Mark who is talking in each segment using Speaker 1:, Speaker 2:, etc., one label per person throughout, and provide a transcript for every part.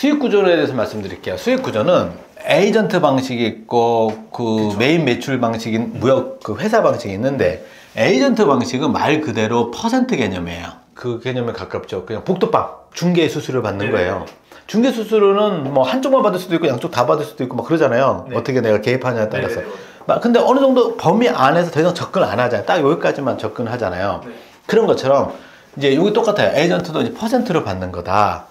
Speaker 1: 수익 구조에 대해서 말씀드릴게요. 수익 구조는 에이전트 방식이 있고 그 메인 매출 방식인 무역 그 회사 방식이 있는데, 에이전트 방식은 말 그대로 퍼센트 개념이에요. 그 개념에 가깝죠. 그냥 복도빵 중개 수수료 받는 거예요. 중개 수수료는 뭐 한쪽만 받을 수도 있고 양쪽 다 받을 수도 있고 막 그러잖아요. 어떻게 내가 개입하냐에 따라서. 근데 어느 정도 범위 안에서 더 이상 접근 안 하잖아요. 딱 여기까지만 접근하잖아요. 그런 것처럼 이제 여기 똑같아요. 에이전트도 이제 퍼센트로 받는 거다.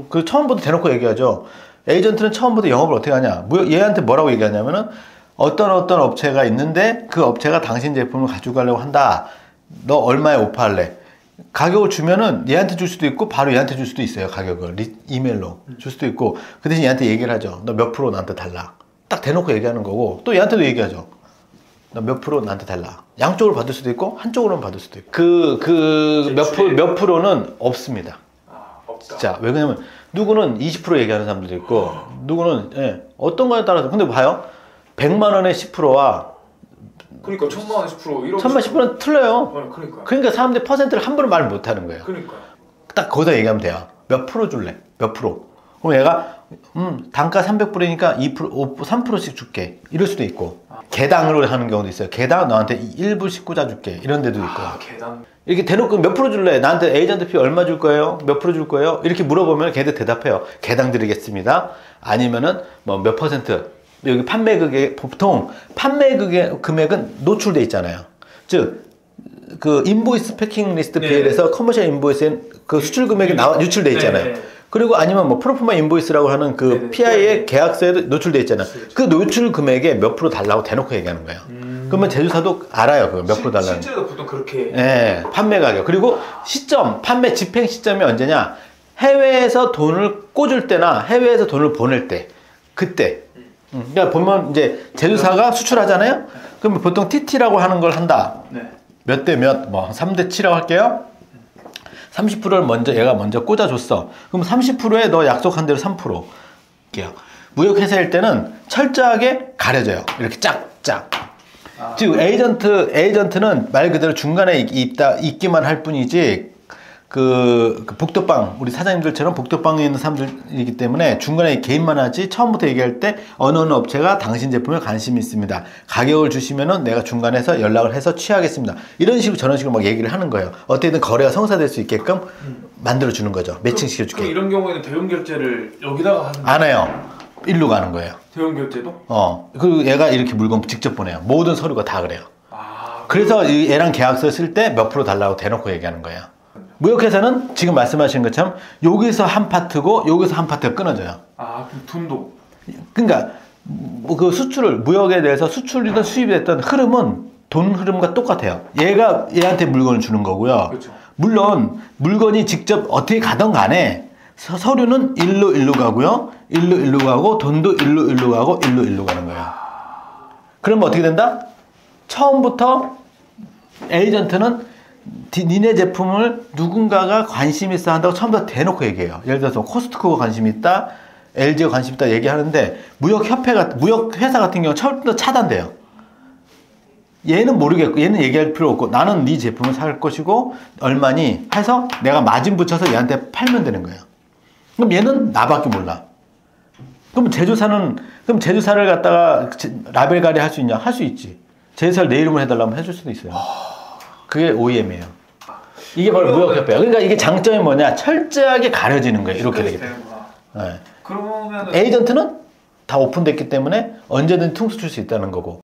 Speaker 1: 그 처음부터 대놓고 얘기하죠. 에이전트는 처음부터 영업을 어떻게 하냐. 얘한테 뭐라고 얘기하냐면은 어떤 업체가 있는데 그 업체가 당신 제품을 가지고 가려고 한다. 너 얼마에 오퍼할래? 가격을 주면은 얘한테 줄 수도 있고 바로 얘한테 줄 수도 있어요. 가격을 이메일로 줄 수도 있고, 그 대신 얘한테 얘기를 하죠. 너 몇 프로 나한테 달라. 딱 대놓고 얘기하는 거고, 또 얘한테도 얘기하죠. 너 몇 프로 나한테 달라. 양쪽으로 받을 수도 있고 한쪽으로는 받을 수도 있고. 몇 프로는 없습니다. 자, 왜 그러냐면 누구는 20% 얘기하는 사람들도 있고 누구는 어떤 거에 따라서. 근데 봐요. 100만 원의 10%와
Speaker 2: 그러니까 1000만 원 10% 이런
Speaker 1: 1000만 10%는 틀려요. 그러니까 사람들이 퍼센트를 함부로 말 못 하는 거예요. 딱 거기다 얘기하면 돼요. 몇 프로 줄래? 몇 프로? 그럼 얘가 단가 300불이니까 2%, 3%씩 줄게. 이럴 수도 있고, 개당으로 하는 경우도 있어요. 개당 너한테 1불씩 꽂아줄게. 이런 데도 있고.
Speaker 2: 개당.
Speaker 1: 이렇게 대놓고 몇 프로 줄래? 나한테 에이전트 피 얼마 줄 거예요? 몇 프로 줄 거예요? 이렇게 물어보면 걔들 대답해요. 개당 드리겠습니다. 아니면은 뭐 몇 퍼센트. 여기 판매금액, 보통 금액은 노출돼 있잖아요. 즉, 그 인보이스 패킹 리스트 비엘에서 커머셜 인보이스엔 그 수출 금액이 유출돼 있잖아요. 그리고 아니면 뭐 프로포마 인보이스라고 하는 그 PI의 계약서에도 노출돼 있잖아요. 그 노출 금액에 몇 프로 달라고 대놓고 얘기하는 거예요. 그러면 제조사도 알아요. 그 몇 프로 달라는.
Speaker 2: 실제로 보통 그렇게.
Speaker 1: 네, 판매 가격. 그리고 시점, 판매 집행 시점이 언제냐? 해외에서 돈을 꽂을 때나 해외에서 돈을 보낼 때, 그때. 그러니까 보면 이제 제조사가 수출하잖아요. 그러면 보통 TT라고 하는 걸 한다. 몇 대 몇, 뭐 3대 7이라고 할게요. 30%를 얘가 먼저 꽂아줬어. 그럼 30%에 너 약속한 대로 3%. 할게요. 무역회사일 때는 철저하게 가려져요. 이렇게 짝짝. 즉 에이전트는 말 그대로 중간에 있기만 할 뿐이지, 그 복도빵, 우리 사장님들처럼 복도빵에 있는 사람들이기 때문에 중간에 개입만 하지, 처음부터 얘기할 때 어느 업체가 당신 제품에 관심이 있습니다. 가격을 주시면은 내가 중간에서 연락을 해서 취하겠습니다. 이런 식으로 저런 식으로 막 얘기를 하는 거예요. 어떻게든 거래가 성사될 수 있게끔 만들어 주는 거죠. 매칭 시켜줄게.
Speaker 2: 그럼 이런 경우에는 대형 결제를 여기다가 하는
Speaker 1: 안 해요. 일로 가는 거예요.
Speaker 2: 대형 결제도?
Speaker 1: 그리고 얘가 이렇게 물건 직접 보내요. 모든 서류가 다 그래요. 그래서 얘랑 계약서 쓸 때 몇 프로 달라고 대놓고 얘기하는 거예요. 무역회사는 지금 말씀하신 것처럼 여기서 한 파트고 여기서 한 파트가 끊어져요.
Speaker 2: 그럼 돈도?
Speaker 1: 그러니까 그 수출을, 무역에 대해서 수출이든 수입이 됐든 흐름은 돈 흐름과 똑같아요. 얘가 얘한테 물건을 주는 거고요. 물론 물건이 직접 어떻게 가든 간에 서류는 일로 가고요. 일로 가고, 돈도 일로 가고, 일로 가는 거예요. 그러면 어떻게 된다? 처음부터 에이전트는 니네 제품을 누군가가 관심 있어 한다고 처음부터 대놓고 얘기해요. 예를 들어서 코스트코가 관심 있다, LG가 관심 있다 얘기하는데, 무역회사 같은 경우 처음부터 차단돼요. 얘는 모르겠고, 얘는 얘기할 필요 없고, 나는 네 제품을 살 것이고 얼마니 해서 내가 마진 붙여서 얘한테 팔면 되는 거예요. 그럼 얘는 나밖에 몰라. 그럼 제조사를 갖다가 라벨 가리 할 수 있냐? 할 수 있지. 제조사를 내 이름으로 해달라면 해줄 수도 있어요. 그게 OEM이에요. 이게 바로 무역협회예요. 그러니까 이게 장점이 뭐냐? 철저하게 가려지는 거예요. 이렇게 되기 때문에.
Speaker 2: 그러면
Speaker 1: 에이전트는 다 오픈됐기 때문에 언제든 퉁수 칠 수 있다는 거고.